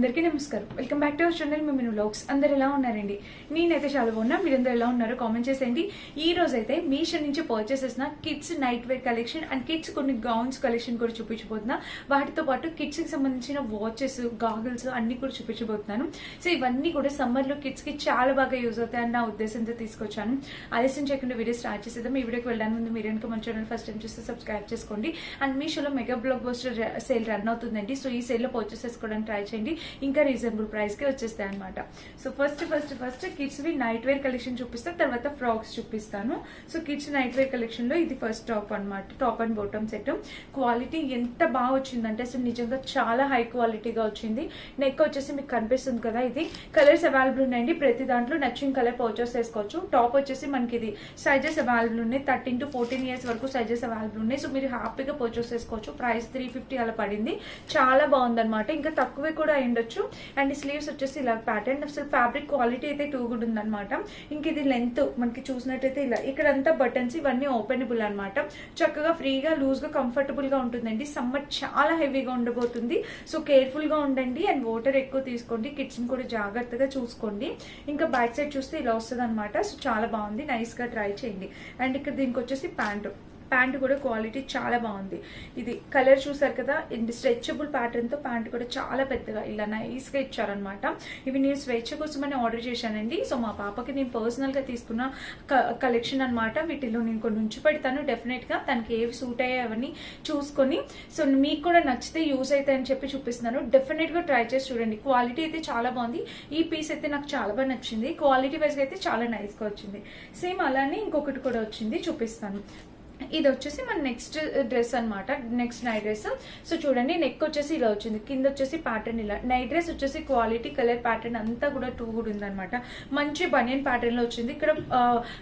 అందరికీ నమస్కారం. Welcome back to our channel Miminu vlogs. అందరు ఎలా ఉన్నారండి? నేనైతే చాలా బాగున్నా. మీరందరూ ఎలా ఉన్నారో కామెంట్ చేసేయండి. ఈ రోజు అయితే మీషో నుంచి పర్చేస్ చేసిన kids night wear collection and kids కొన్ని గౌన్స్ కలెక్షన్ కూడా చూపించబోతున్నా. వాటితో పాటు కిడ్స్ కి సంబంధించిన వాచెస్, గాగుల్స్ అన్ని కూడా చూపించబోతున్నాను. సో ఇవన్నీ కూడా సమ్మర్ లో కిడ్స్ కి చాలా బాగా యూజ్ అవుతాయి అన్న ఉద్దేశంతో తీసుకొచ్చాను. ఆలస్యం చేయకుండా వీడియో స్టార్ట్ చేసేద్దాం. ఈ వీడియోకి వెళ్ళడానికి ముందు మీరు కనుక మన ఛానల్ ఫస్ట్ టైం చూస్తే సబ్స్క్రైబ్ చేసుకోండి. అండ్ మీషోలో mega blockbuster sale run అవుతుందండి. సో ఈ సేల్ లో పర్చేస్ చేసుకోవడానికి ట్రై చేయండి. ఇంకా రీజనబుల్ ప్రైస్ కి వచ్చేస్తాయి అనమాట. సో ఫస్ట్ కిడ్స్ వి నైట్ వేర్ కలెక్షన్ చూపిస్తాను, తర్వాత ఫ్రాక్స్ చూపిస్తాను. So kids night wear collection లో ఇది ఫస్ట్ టాప్ అనమాట. Top and bottom set. Quality ఎంత బాగా వచ్చిందంటే అసలు నిజంగా చాలా హై క్వాలిటీగా వచ్చింది. నెక్ వచ్చేసి మీకు కనిపిస్తుంది కదా, ఇది కలర్స్ అవైలబుల్ ఉన్నాయండి. ప్రతి దాంట్లో నచ్చిన కలర్ పర్చేస్ చేసుకోవచ్చు. టాప్ వచ్చేసి మనకి ఇది సైజెస్ అవైలబుల్ ఉన్నాయి. 13 to 14 years వరకు సైజెస్ అవైలబుల్ ఉన్నాయి. సో మీరు హ్యాపీగా పర్చేస్ చేసుకోవచ్చు. ప్రైస్ 350 అలా పడింది. చాలా బాగుందన్నమాట. ఇంకా తక్కువే కూడా అయ్యుండొచ్చు. అండ్ స్లీవ్స్ వచ్చేసి ఇలా ప్యాటర్న్, అసలు ఫ్యాబ్రిక్ క్వాలిటీ అయితే టూ గుడ్ ఉందన్నమాట. ఇంక ఇది లెంత్ మనకి చూసినట్టయితే ఇలా ఇక్కడంతా బటన్స్ ఇవన్నీ ఓపెనబుల్ అనమాట. చక్కగా ఫ్రీగా లూజ్ గా కంఫర్టబుల్ గా ఉంటుందండి. సమ్మర్ చాలా హెవీగా ఉండబోతుంది. సో కేర్ఫుల్ గా ఉండండి అండ్ వాటర్ ఎక్కువ తీసుకోండి. కిడ్స్ ని కూడా జాగ్రత్తగా చూసుకోండి. ఇంకా బ్యాక్ సైడ్ చూస్తే ఇలా వస్తుంది అనమాట. సో చాలా బాగుంది, నైస్ గా ట్రై చేయండి. అండ్ ఇక్కడ దీనికి వచ్చేసి ప్యాంట్ కూడా క్వాలిటీ చాలా బాగుంది. ఇది కలర్ చూసారు కదా, స్ట్రెచబుల్ ప్యాటర్న్ తో ప్యాంట్ కూడా చాలా పెద్దగా ఇలా నైస్ గా ఇచ్చారనమాట. ఇవి నేను స్వేచ్ఛ కోసమని ఆర్డర్ చేశానండి. సో మా పాపకి నేను పర్సనల్ గా తీసుకున్న కలెక్షన్ అనమాట. వీటిలో నేను కొన్ని ఉంచి పెడతాను. డెఫినెట్ గా తనకి ఏవి సూట్ అయ్యాయి అవన్నీ చూసుకొని, సో మీకు కూడా నచ్చితే యూజ్ అవుతాయని చెప్పి చూపిస్తున్నాను. డెఫినెట్ గా ట్రై చేసి చూడండి. క్వాలిటీ అయితే చాలా బాగుంది. ఈ పీస్ అయితే నాకు చాలా బాగా నచ్చింది. క్వాలిటీ వైజ్ అయితే చాలా నైస్ గా వచ్చింది. సేమ్ అలానే ఇంకొకటి కూడా వచ్చింది, చూపిస్తాను. ఇది వచ్చేసి మన నెక్స్ట్ డ్రెస్ అనమాట. Next night dress. సో చూడండి, నెక్ వచ్చేసి ఇలా వచ్చింది, కింద వచ్చేసి ప్యాటర్న్ ఇలా. నైట్ డ్రెస్ వచ్చేసి క్వాలిటీ కలర్ ప్యాటర్న్ అంతా కూడా టూ గుడ్ ఉందన్నమాట. మంచి బనియన్ ప్యాటర్న్ లో వచ్చింది.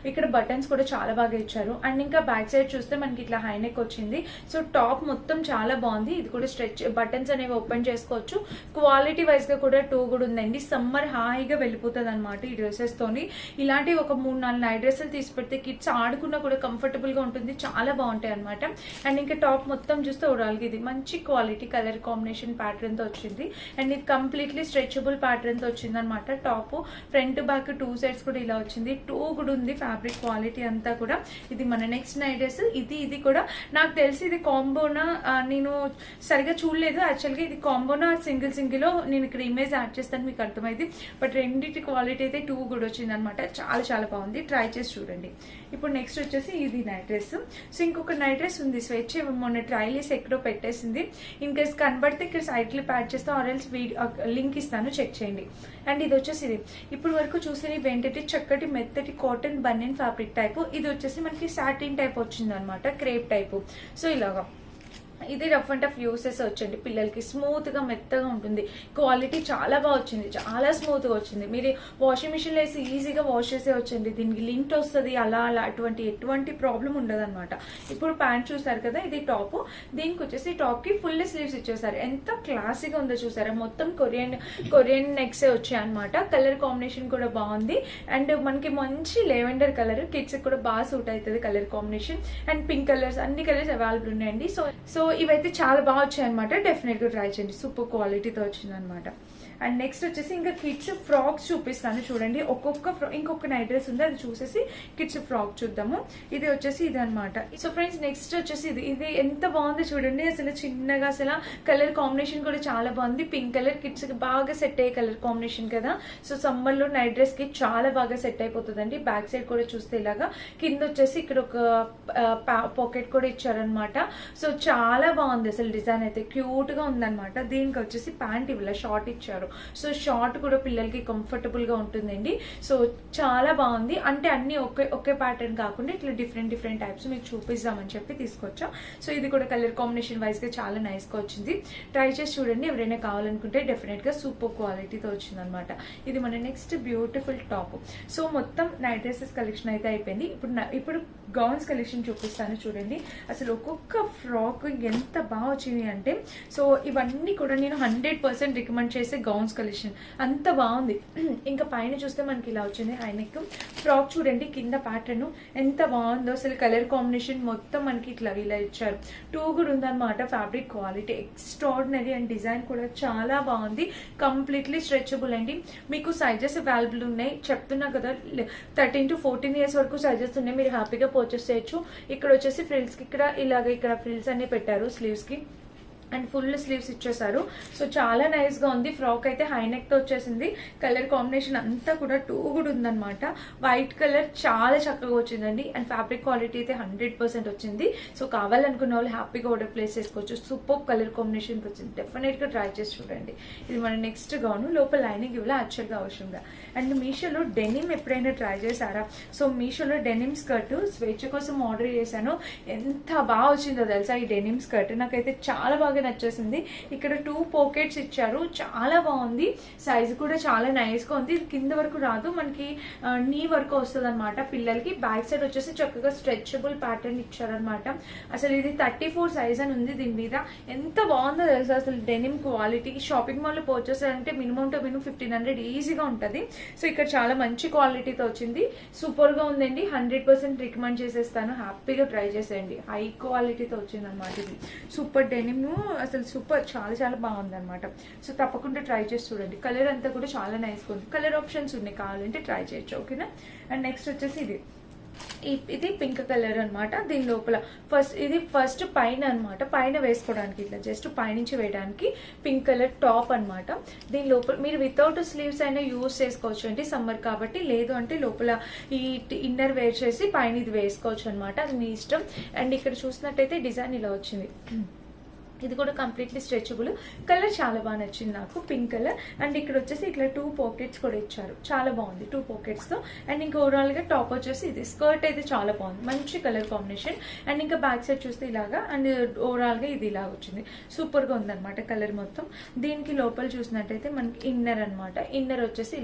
ఇక్కడ బటన్స్ కూడా చాలా బాగా ఇచ్చారు. అండ్ ఇంకా బ్యాక్ సైడ్ చూస్తే మనకి ఇట్లా హై నెక్ వచ్చింది. సో టాప్ మొత్తం చాలా బాగుంది. ఇది కూడా స్ట్రెచ్ బటన్స్ అనేవి ఓపెన్ చేసుకోవచ్చు. క్వాలిటీ వైజ్ గా కూడా టూ గుడ్ ఉందండి. సమ్మర్ హాయిగా వెళ్ళిపోతుంది అనమాట ఈ డ్రెస్సెస్ తోని. ఇలాంటి ఒక 3-4 నైట్ డ్రెస్సులు తీసి పెడితే కిడ్స్ ఆడుకున్నా కూడా కంఫర్టబుల్ గా ఉంటుంది. చాలా బాగుంటాయి అనమాట. అండ్ ఇంకా టాప్ మొత్తం చూస్తే ఓవరాల్గా ఇది మంచి క్వాలిటీ కలర్ కాంబినేషన్ ప్యాటర్న్ తో వచ్చింది. అండ్ ఇది కంప్లీట్లీ స్ట్రెచబుల్ ప్యాటర్న్ తో వచ్చింది అనమాట. టాప్ ఫ్రంట్ బ్యాక్ 2 sides కూడా ఇలా వచ్చింది. టూ కూడా ఉంది ఫ్యాబ్రిక్ క్వాలిటీ అంతా కూడా. ఇది మన నెక్స్ట్ నైట్ డ్రెస్. ఇది కూడా నాకు తెలిసి ఇది కాంబోనా, నేను సరిగా చూడలేదు. యాక్చువల్గా ఇది కాంబోనా సింగిల్ నేను ఇక్కడ ఇమేజ్ యాడ్ చేస్తాను, మీకు అర్థమైంది. బట్ రెండింటి క్వాలిటీ అయితే టూ కూడా వచ్చింది అనమాట. చాలా చాలా బాగుంది. ట్రై చేసి చూడండి. ఇప్పుడు నెక్స్ట్ వచ్చేసి ఇది నైట్ డ్రెస్. సో ఇంకొక నైట్ డ్రెస్ ఉంది స్వేచ్ఛ, మొన్న ట్రైల్ చేసి ఎక్కడో పెట్టేసింది. ఇన్ కేస్ కనబడితే ఇక్కడ సైట్ క్లిప్ యాడ్ చేస్తాం, ఆర్ఎల్స్ లింక్ ఇస్తాను, చెక్ చేయండి. అండ్ ఇది వచ్చేసి ఇది ఇప్పుడు వరకు చూసిన ఏంటంటే చక్కటి మెత్తటి కాటన్ బనియన్ ఫ్యాబ్రిక్ టైప్. ఇది వచ్చేసి మనకి సాటిన్ టైప్ వచ్చింది అనమాట, క్రేప్ టైప్. సో ఇలాగా ఇది రఫ్ అండ్ టఫ్ యూసెస్ వచ్చండి. పిల్లలకి స్మూత్ గా మెత్తగా ఉంటుంది. క్వాలిటీ చాలా బాగా వచ్చింది, చాలా స్మూత్ గా వచ్చింది. మీరు వాషింగ్ మిషన్ లో వేసి ఈజీగా వాష్ చేసే వచ్చండి. దీనికి లింక్ వస్తుంది, అలా ఎటువంటి ప్రాబ్లం ఉండదు అనమాట. ఇప్పుడు ప్యాంట్ చూసారు కదా, ఇది టాప్. దీనికి వచ్చేసి టాప్ కి ఫుల్ స్లీవ్స్ ఇచ్చేసారు. ఎంత క్లాసీగా ఉందో చూసారా. మొత్తం కొరియన్ నెక్స్ వచ్చాయి అనమాట. కలర్ కాంబినేషన్ కూడా బాగుంది. అండ్ మనకి మంచి లెవెండర్ కలర్, కిడ్స్ కూడా బాగా సూట్ అవుతుంది colour combination. And pink colours, అన్ని కలర్స్ అవైలబుల్ ఉన్నాయండి. సో ఇవైతే చాలా బాగా వచ్చాయి అనమాట. డెఫినెట్ గా ట్రై చేయండి. సూపర్ క్వాలిటీతో వచ్చింది అనమాట. అండ్ నెక్స్ట్ వచ్చేసి ఇంకా కిడ్స్ ఫ్రాక్స్ చూపిస్తాను చూడండి. ఇంకొక నైట్ డ్రెస్ ఉంది, అది చూసేసి కిడ్స్ ఫ్రాక్ చూద్దాము. ఇది వచ్చేసి ఇది అనమాట. సో ఫ్రెండ్స్, నెక్స్ట్ వచ్చేసి ఇది ఎంత బాగుంది చూడండి. అసలు చిన్నగా అసలు కలర్ కాంబినేషన్ కూడా చాలా బాగుంది. పింక్ కలర్ కిడ్స్ కి బాగా సెట్ అయ్యే కలర్ కాంబినేషన్ కదా. సో సమ్మర్ లో నైట్ డ్రెస్ కి చాలా బాగా సెట్ అయిపోతుందండి. బ్యాక్ సైడ్ కూడా చూస్తే ఇలాగా, కింద వచ్చేసి ఇక్కడ ఒక పాకెట్ కూడా ఇచ్చారనమాట. సో చాలా బాగుంది అసలు. డిజైన్ అయితే క్యూట్ గా ఉందన్నమాట. దీనికి వచ్చేసి ప్యాంట్ ఇవ్వలే, షార్ట్ ఇచ్చారు. సో షార్ట్ కూడా పిల్లలకి కంఫర్టబుల్ గా ఉంటుందండి. సో చాలా బాగుంది. అంటే అన్ని ఒకే ప్యాటర్న్ కాకుండా ఇట్లా డిఫరెంట్ టైప్స్ మీకు చూపిస్తామని చెప్పి తీసుకొచ్చాం. సో ఇది కూడా కలర్ కాంబినేషన్ వైజ్ గా చాలా నైస్ గా వచ్చింది. ట్రై చేసి చూడండి. ఎవరైనా కావాలనుకుంటే డెఫినెట్ గా సూపర్ క్వాలిటీతో వచ్చింది అనమాట. ఇది మన నెక్స్ట్ బ్యూటిఫుల్ టాప్. సో మొత్తం నైట్ డ్రెస్సెస్ కలెక్షన్ అయితే అయిపోయింది. ఇప్పుడు గౌన్స్ కలెక్షన్ చూపిస్తాను చూడండి. అసలు ఒక్కొక్క ఫ్రాక్ ఎంత బాగా వచ్చింది అంటే, సో ఇవన్నీ కూడా నేను 100% రికమెండ్ చేసే గౌన్స్ గౌన్స్ కలెక్షన్ అంత బాగుంది. ఇంకా పైన చూస్తే మనకి ఇలా వచ్చింది హై నెక్ ఫ్రాక్. చూడండి కింద ప్యాటర్న్ ఎంత బాగుందో, అసలు కలర్ కాంబినేషన్ మొత్తం మనకి ఇట్లా ఇలా ఇచ్చారు. టూ కూడా ఉందన్నమాట. Fabric quality extraordinary and design కూడా చాలా బాగుంది. కంప్లీట్లీ స్ట్రెచబుల్ అండి. మీకు సైజెస్ అవైలబుల్ ఉన్నాయి, చెప్తున్నా కదా 13 to 14 ఇయర్స్ వరకు సైజెస్ ఉన్నాయి. మీరు హ్యాపీగా పర్చేస్ చేయొచ్చు. ఇక్కడ వచ్చేసి ఫ్రిల్స్ కి ఇక్కడ ఫ్రిల్స్ అన్ని పెట్టారు స్లీవ్స్ కి, అండ్ ఫుల్ స్లీవ్స్ ఇచ్చేసారు. సో చాలా నైస్ గా ఉంది. ఫ్రాక్ అయితే హై నెక్ తో వచ్చేసింది. కలర్ కాంబినేషన్ అంతా కూడా టూ కూడా ఉందన్నమాట. వైట్ కలర్ చాలా చక్కగా వచ్చిందండి. అండ్ ఫ్యాబ్రిక్ క్వాలిటీ అయితే 100% వచ్చింది. సో కావాలనుకున్న వాళ్ళు హ్యాపీగా ఆర్డర్ ప్లేస్ చేసుకోవచ్చు. సూపర్ కలర్ కాంబినేషన్ వచ్చింది. డెఫినెట్ గా ట్రై చేసి చూడండి. ఇది మన నెక్స్ట్ గౌన్. లోపల లైనింగ్ ఇవ్వాలి యాక్చువల్ గా అవసరంగా. అండ్ మీషోలో డెనిమ్ ఎప్పుడైనా ట్రై చేశారా? సో మీషోలో డెనిమ్ స్కర్ట్ స్వేచ్ఛ కోసం ఆర్డర్ చేశాను. ఎంత బాగా వచ్చిందో తెలుసా ఈ డెనిమ్ స్కర్ట్. నాకైతే చాలా బాగా నచ్చేసింది. ఇక్కడ 2 పాకెట్స్ ఇచ్చారు, చాలా బాగుంది. సైజ్ కూడా చాలా నైస్ గా ఉంది. కింద వరకు రాదు, మనకి నీ వరకు వస్తుంది అనమాట పిల్లలకి. బ్యాక్ సైడ్ వచ్చేసి చక్కగా స్ట్రెచబుల్ ప్యాటర్న్ ఇచ్చారనమాట. అసలు ఇది 34 సైజ్ అని ఉంది దీని మీద. ఎంత బాగుందో తెలుసా అసలు డెనిమ్ క్వాలిటీ. షాపింగ్ మాల్ లో పర్చేస్ అంటే మినిమం టు మినిమం 1500 ఈజీగా ఉంటుంది. సో ఇక్కడ చాలా మంచి క్వాలిటీతో వచ్చింది. సూపర్ గా ఉందండి. 100% రికమెండ్ చేసేస్తాను. హ్యాపీగా ట్రై చేసేయండి. హై క్వాలిటీతో వచ్చింది అనమాట. ఇది సూపర్ డెనిమ్, అసలు సూపర్, చాలా చాలా బాగుంది అనమాట. సో తప్పకుండా ట్రై చేసి చూడండి. కలర్ అంతా కూడా చాలా నైస్గా ఉంది. కలర్ ఆప్షన్స్ ఉన్నాయి, కావాలంటే ట్రై చేయొచ్చు. ఓకేనా? అండ్ నెక్స్ట్ వచ్చేసి ఇది పింక్ కలర్ అనమాట. దీని లోపల ఫస్ట్ పైన అనమాట, పైన వేసుకోవడానికి ఇట్లా జస్ట్ పైనుంచి వేయడానికి పింక్ కలర్ టాప్ అనమాట. దీని లోపల మీరు వితౌట్ స్లీవ్స్ అయినా యూజ్ చేసుకోవచ్చు అండి, సమ్మర్ కాబట్టి. లేదు అంటే లోపల ఈ ఇన్నర్ వేర్ చేసి పైన ఇది వేసుకోవచ్చు అనమాట, అది మీ ఇష్టం. అండ్ ఇక్కడ చూసినట్టయితే డిజైన్ ఇలా వచ్చింది. ఇది కూడా కంప్లీట్లీ స్ట్రెచబుల్. కలర్ చాలా బాగా నచ్చింది నాకు, పింక్ కలర్. అండ్ ఇక్కడ వచ్చేసి ఇట్లా 2 పాకెట్స్ కూడా ఇచ్చారు, చాలా బాగుంది 2 పాకెట్స్ తో. అండ్ ఇంకా ఓవరాల్ గా టాప్ వచ్చేసి ఇది. స్కర్ట్ అయితే చాలా బాగుంది, మంచి కలర్ కాంబినేషన్. అండ్ ఇంకా బ్యాక్ సైడ్ చూస్తే ఇలాగా, అండ్ ఓవరాల్ గా ఇది ఇలా వచ్చింది. సూపర్ గా ఉంది అనమాట కలర్ మొత్తం. దీనికి లోపల చూసినట్టయితే మనకి ఇన్నర్ అనమాట. ఇన్నర్ వచ్చేసి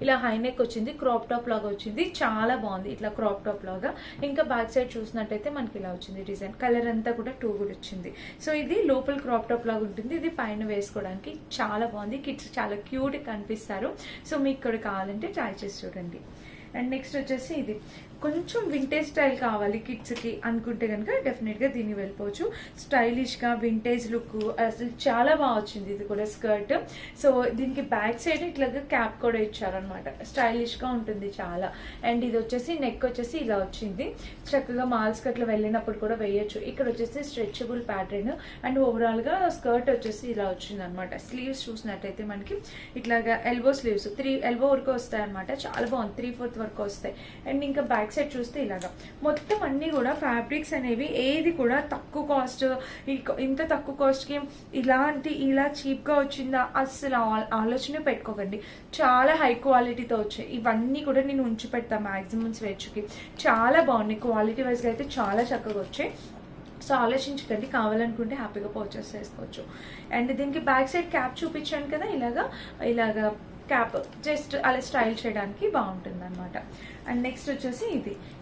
ఇలా హై నెక్ వచ్చింది, క్రాప్ టాప్ లాగా వచ్చింది. చాలా బాగుంది ఇట్లా క్రాప్ టాప్ లాగా. ఇంకా బ్యాక్ సైడ్ చూసినట్టయితే మనకి ఇలా వచ్చింది డిజైన్. కలర్ అంతా కూడా 2 కూడా వచ్చింది. సో ఇది లోపల క్రాప్ టాప్ లాగా ఉంటుంది. ఇది పైన వేసుకోవడానికి చాలా బాగుంది. కిడ్స్ చాలా క్యూట్ కనిపిస్తారు. సో మీకు ఇక్కడ కావాలంటే ట్రై చేసి చూడండి. అండ్ నెక్స్ట్ వచ్చేసి ఇది కొంచెం వింటేజ్ స్టైల్ కావాలి కిడ్స్ కి అనుకుంటే కనుక డెఫినెట్ గా దీన్ని వెళ్ళిపోవచ్చు. స్టైలిష్ గా వింటేజ్ లుక్ అసలు చాలా బాగా వచ్చింది. ఇది కూడా స్కర్ట్. సో దీనికి బ్యాక్ సైడ్ ఇట్లాగా క్యాప్ కూడా ఇచ్చారనమాట, స్టైలిష్ గా ఉంటుంది చాలా. అండ్ ఇది వచ్చేసి నెక్ వచ్చేసి ఇలా వచ్చింది. చక్కగా మాల్స్ కి అట్లా వెళ్ళినప్పుడు కూడా వేయచ్చు. ఇక్కడ వచ్చేసి స్ట్రెచబుల్ ప్యాటర్న్. అండ్ ఓవరాల్ గా స్కర్ట్ వచ్చేసి ఇలా వచ్చింది అనమాట. స్లీవ్స్ చూసినట్టయితే మనకి ఇట్లాగా ఎల్బో స్లీవ్స్ 3 ఎల్బో వరకు వస్తాయి అనమాట. చాలా బాగుంది, 3/4 వరకు వస్తాయి. అండ్ ఇంకా బ్యాక్ సైడ్ చూస్తే ఇలాగా మొత్తం అన్ని కూడా ఫ్యాబ్రిక్స్ అనేవి ఏది కూడా తక్కువ కాస్ట్, ఇంత తక్కువ కాస్ట్ కి ఇలా చీప్ గా వచ్చిందా అసలు ఆలోచన పెట్టుకోకండి. చాలా హై క్వాలిటీతో వచ్చాయి. ఇవన్నీ కూడా నేను ఉంచి పెడతా మాక్సిమం స్వేచ్ఛకి. చాలా బాగున్నాయి, క్వాలిటీ వైజ్ గా అయితే చాలా చక్కగా వచ్చాయి. సో ఆలోచించకండి, కావాలనుకుంటే హ్యాపీగా పర్చేస్ చేసుకోవచ్చు. అండ్ దీనికి బ్యాక్ సైడ్ క్యాప్ చూపించాను కదా, ఇలాగా క్యాప్ జస్ట్ అలా స్టైల్ చేయడానికి బాగుంటుంది అనమాట. అండ్ నెక్స్ట్ వచ్చేసి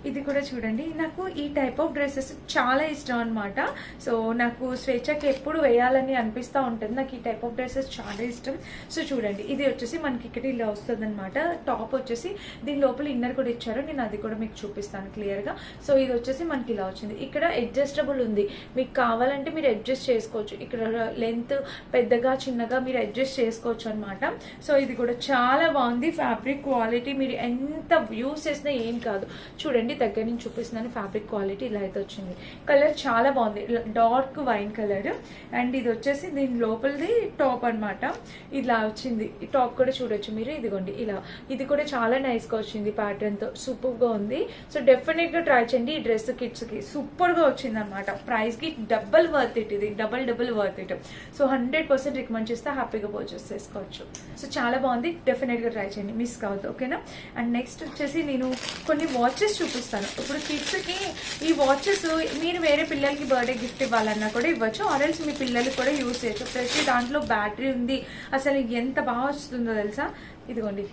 ఇది కూడా చూడండి. నాకు ఈ టైప్ ఆఫ్ డ్రెస్సెస్ చాలా ఇష్టం అనమాట. సో నాకు స్వేచ్ఛకి ఎప్పుడు వేయాలని అనిపిస్తూ ఉంటుంది. నాకు ఈ టైప్ ఆఫ్ డ్రెస్సెస్ చాలా ఇష్టం. సో చూడండి, ఇది వచ్చేసి మనకి ఇక్కడ ఇలా వస్తుంది అనమాట. టాప్ వచ్చేసి దీని లోపల ఇన్నర్ కూడా ఇచ్చారు, నేను అది కూడా మీకు చూపిస్తాను క్లియర్ గా. సో ఇది వచ్చేసి మనకి ఇలా వచ్చింది. ఇక్కడ అడ్జస్టబుల్ ఉంది, మీకు కావాలంటే మీరు అడ్జస్ట్ చేసుకోవచ్చు. ఇక్కడ లెంత్ పెద్దగా చిన్నగా మీరు అడ్జస్ట్ చేసుకోవచ్చు అనమాట. సో ఇది కూడా చాలా బాగుంది. ఫ్యాబ్రిక్ క్వాలిటీ మీరు ఎంత యూస్ చేసినా ఏం కాదు. చూడండి దగ్గర నుంచి చూపిస్తున్నాను. ఫ్యాబ్రిక్ క్వాలిటీ ఇలా అయితే వచ్చింది. కలర్ చాలా బాగుంది, డార్క్ వైన్ కలర్. అండ్ ఇది వచ్చేసి దీని లోపలిది టాప్ అనమాట. ఇలా వచ్చింది. ఈ టాప్ కూడా చూడొచ్చు మీరు. ఇదిగోండి ఇలా, ఇది కూడా చాలా నైస్ గా వచ్చింది ప్యాటర్న్ తో. సూపర్ గా ఉంది. సో డెఫినెట్ గా ట్రై చేయండి. ఈ డ్రెస్ కిడ్స్ కి సూపర్ గా వచ్చింది అనమాట. ప్రైస్ కి డబల్ వర్త్ ఇట్. ఇది double worth it. So 100% recommend చేస్తే హ్యాపీగా పర్చేస్ చేసుకోవచ్చు. సో చాలా బాగుంది, డెఫినెట్ గా ట్రై చేయండి, మిస్ కావద్దు. ఓకేనా? అండ్ నెక్స్ట్ వచ్చేసి నేను కొన్ని వాచెస్ చూపిస్తాను. ఇప్పుడు కిడ్స్ కి ఈ వాచెస్ మీరు వేరే పిల్లలకి బర్త్డే గిఫ్ట్ ఇవ్వాలన్నా కూడా ఇవ్వచ్చు, ఆర్ఎల్స్ మీ పిల్లలకి కూడా యూజ్ చేయొచ్చు. ప్రతి దాంట్లో బ్యాటరీ ఉంది. అసలు ఎంత బాగా వస్తుందో తెలుసా? ఇదిగోండి,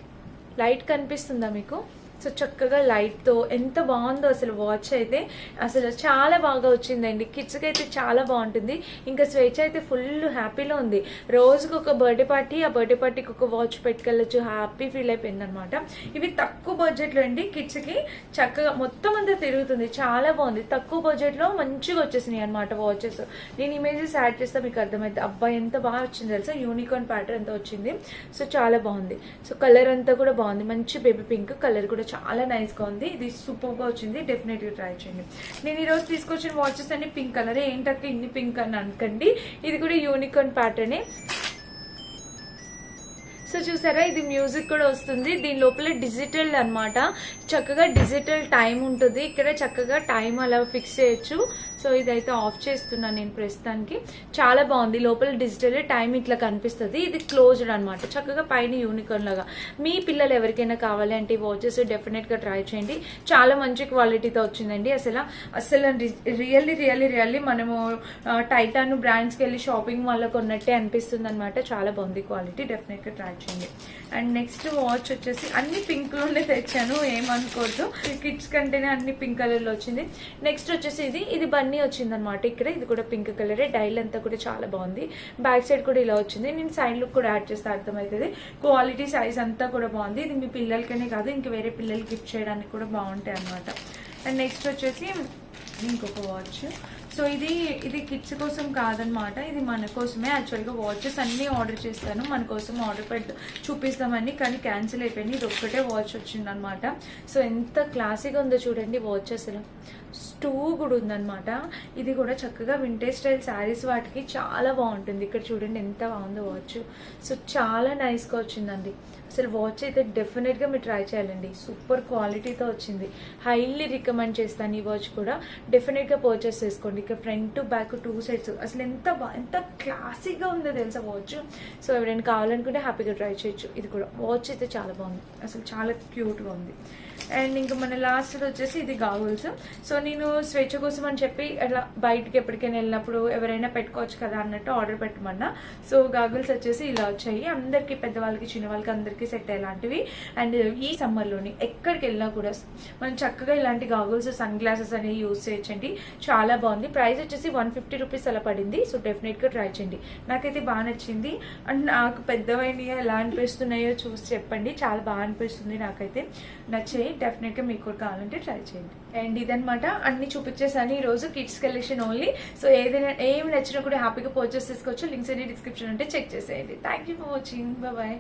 లైట్ కనిపిస్తుందా మీకు? సో చక్కగా లైట్తో ఎంత బాగుందో అసలు వాచ్ అయితే అసలు చాలా బాగా వచ్చిందండి. కిడ్స్కి అయితే చాలా బాగుంటుంది. ఇంకా స్వేచ్ఛ అయితే ఫుల్ హ్యాపీలో ఉంది. రోజుకి ఒక బర్త్డే పార్టీ, ఆ బర్త్డే పార్టీకి ఒక వాచ్ పెట్టుకెళ్ళచ్చు, హ్యాపీ ఫీల్ అయిపోయింది అనమాట. ఇవి తక్కువ బడ్జెట్లో అండి, కిడ్స్కి చక్కగా మొత్తం అంతా తిరుగుతుంది. చాలా బాగుంది, తక్కువ బడ్జెట్లో మంచిగా వచ్చేసినాయి అనమాట వాచెస్. నేను ఇమేజెస్ యాడ్ చేస్తే మీకు అర్థమైతే అబ్బాయి ఎంత బాగా వచ్చింది తెలుసా, యూనికార్న్ ప్యాటర్న్ అంతా వచ్చింది. సో చాలా బాగుంది. సో కలర్ అంతా కూడా బాగుంది, మంచి బేబీ పింక్ కలర్ కూడా చాలా నైస్ గా ఉంది. ఇది సూపర్ గా వచ్చింది, డెఫినెట్ గా ట్రై చేయండి. నేను ఈ రోజు తీసుకొచ్చిన వాచెస్ అన్ని పింక్ కలర్. ఏంటక్క ఇన్ని పింక్ అని అనుకోండి, ఇది కూడా యూనికార్న్ ప్యాటర్నే. సో చూసారా, ఇది మ్యూజిక్ కూడా వస్తుంది. దీని లోపల డిజిటల్ అన్నమాట, చక్కగా డిజిటల్ టైం ఉంటుంది. ఇక్కడ చక్కగా టైం అలా ఫిక్స్ చేయొచ్చు. సో ఇదైతే ఆఫ్ చేస్తున్నాను నేను ప్రస్తుతానికి. చాలా బాగుంది, లోపల డిజిటల్ టైం ఇట్లా కనిపిస్తుంది. ఇది క్లోజ్డ్ అనమాట, చక్కగా పైన యూనికార్న్ లాగా. మీ పిల్లలు ఎవరికైనా కావాలి అంటే ఈ వాచెస్ డెఫినెట్ గా ట్రై చేయండి. చాలా మంచి క్వాలిటీతో వచ్చిందండి. అసలు రియల్లీ మనము టైటాన్ బ్రాండ్స్కి వెళ్ళి షాపింగ్ మాల్లో కొన్నట్టే అనిపిస్తుంది అనమాట. చాలా బాగుంది క్వాలిటీ, డెఫినెట్ గా ట్రై చేయండి. అండ్ నెక్స్ట్ వాచ్ వచ్చేసి అన్ని పింక్ లోనే తెచ్చాను, ఏమనుకోవద్దు. కిడ్స్ కంటేనే అన్ని పింక్ కలర్ లో వచ్చింది. నెక్స్ట్ వచ్చేసి ఇది బన్నీ వచ్చింది అనమాట. ఇక్కడ ఇది కూడా పింక్ కలరే. డైల్ అంతా కూడా చాలా బాగుంది. బ్యాక్ సైడ్ కూడా ఇలా వచ్చింది. నేను సైడ్ లుక్ కూడా యాడ్ చేస్తే అర్థమవుతుంది. క్వాలిటీ సైజ్ అంతా కూడా బాగుంది. ఇది మీ పిల్లలకనే కాదు, ఇంక వేరే పిల్లలకి గిఫ్ట్ చేయడానికి కూడా బాగుంటాయి అనమాట. అండ్ నెక్స్ట్ వచ్చేసి ఇంకొక వాచ్. సో ఇది కిడ్స్ కోసం కాదనమాట, ఇది మన కోసమే. యాక్చువల్గా వాచెస్ అన్నీ ఆర్డర్ చేస్తాను, మన కోసం ఆర్డర్ చూపిస్తామని, కానీ క్యాన్సిల్ అయిపోయింది. ఇది ఒక్కటే వాచ్ వచ్చింది అనమాట. సో ఎంత క్లాసీగా ఉందో చూడండి వాచ్, అసలు స్టూ కూడా ఉందనమాట. ఇది కూడా చక్కగా వింటేజ్ స్టైల్ శారీస్ వాటికి చాలా బాగుంటుంది. ఇక్కడ చూడండి ఎంత బాగుందో వాచ్. సో చాలా నైస్గా వచ్చిందండి. అసలు వాచ్ అయితే డెఫినెట్గా మీరు ట్రై చేయాలండి, సూపర్ క్వాలిటీతో వచ్చింది. హైలీ రికమెండ్ చేస్తాను ఈ వాచ్ కూడా. డెఫినెట్గా పర్చేస్ చేసుకోండి. ఇక్కడ ఫ్రంట్ టు బ్యాక్ 2 సైడ్స్ అసలు ఎంత క్లాసిక్గా ఉందో తెలుసా వాచ్. సో ఎవరైనా కావాలనుకుంటే హ్యాపీగా ట్రై చేయొచ్చు. ఇది కూడా వాచ్ అయితే చాలా బాగుంది, అసలు చాలా క్యూట్గా ఉంది. అండ్ ఇంకా మన లాస్ట్ వచ్చేసి ఇది గాగుల్స్. సో నేను స్వేచ్ఛ కోసం అని చెప్పి అట్లా బయటకి ఎప్పటికైనా వెళ్ళినప్పుడు ఎవరైనా పెట్టుకోవచ్చు కదా అన్నట్టు ఆర్డర్ పెట్టమన్నా. సో గాగుల్స్ వచ్చేసి ఇలా వచ్చాయి. అందరికి, పెద్దవాళ్ళకి చిన్నవాళ్ళకి అందరికీ సెట్ అయ్యేలాంటివి. అండ్ ఈ సమ్మర్లోని ఎక్కడికి వెళ్ళినా కూడా మనం చక్కగా ఇలాంటి గాగుల్స్, సన్ గ్లాసెస్ అనేవి యూజ్ చేయొచ్చండి. చాలా బాగుంది. ప్రైస్ వచ్చేసి 150 రూపీస్ అలా పడింది. సో డెఫినెట్గా ట్రై చేయండి. నాకైతే బాగా నచ్చింది. అండ్ నాకు పెద్దవైనవి ఎలా అనిపిస్తున్నాయో చూసి చెప్పండి. చాలా బాగా అనిపిస్తుంది, నాకైతే నచ్చాయి. డెఫినెట్గా మీకు కూడా కావాలంటే ట్రై చేయండి. అండ్ ఇదనమాట, అన్ని చూపించేసాను ఈ రోజు కిడ్స్ కలెక్షన్ ఓన్లీ. సో ఏమి నచ్చినా కూడా హ్యాపీగా పర్చేస్ చేసుకోవచ్చు. లింక్స్ అన్ని డిస్క్రిప్షన్ ఉంటే చెక్ చేసేయండి. Thank you for watching. Bye.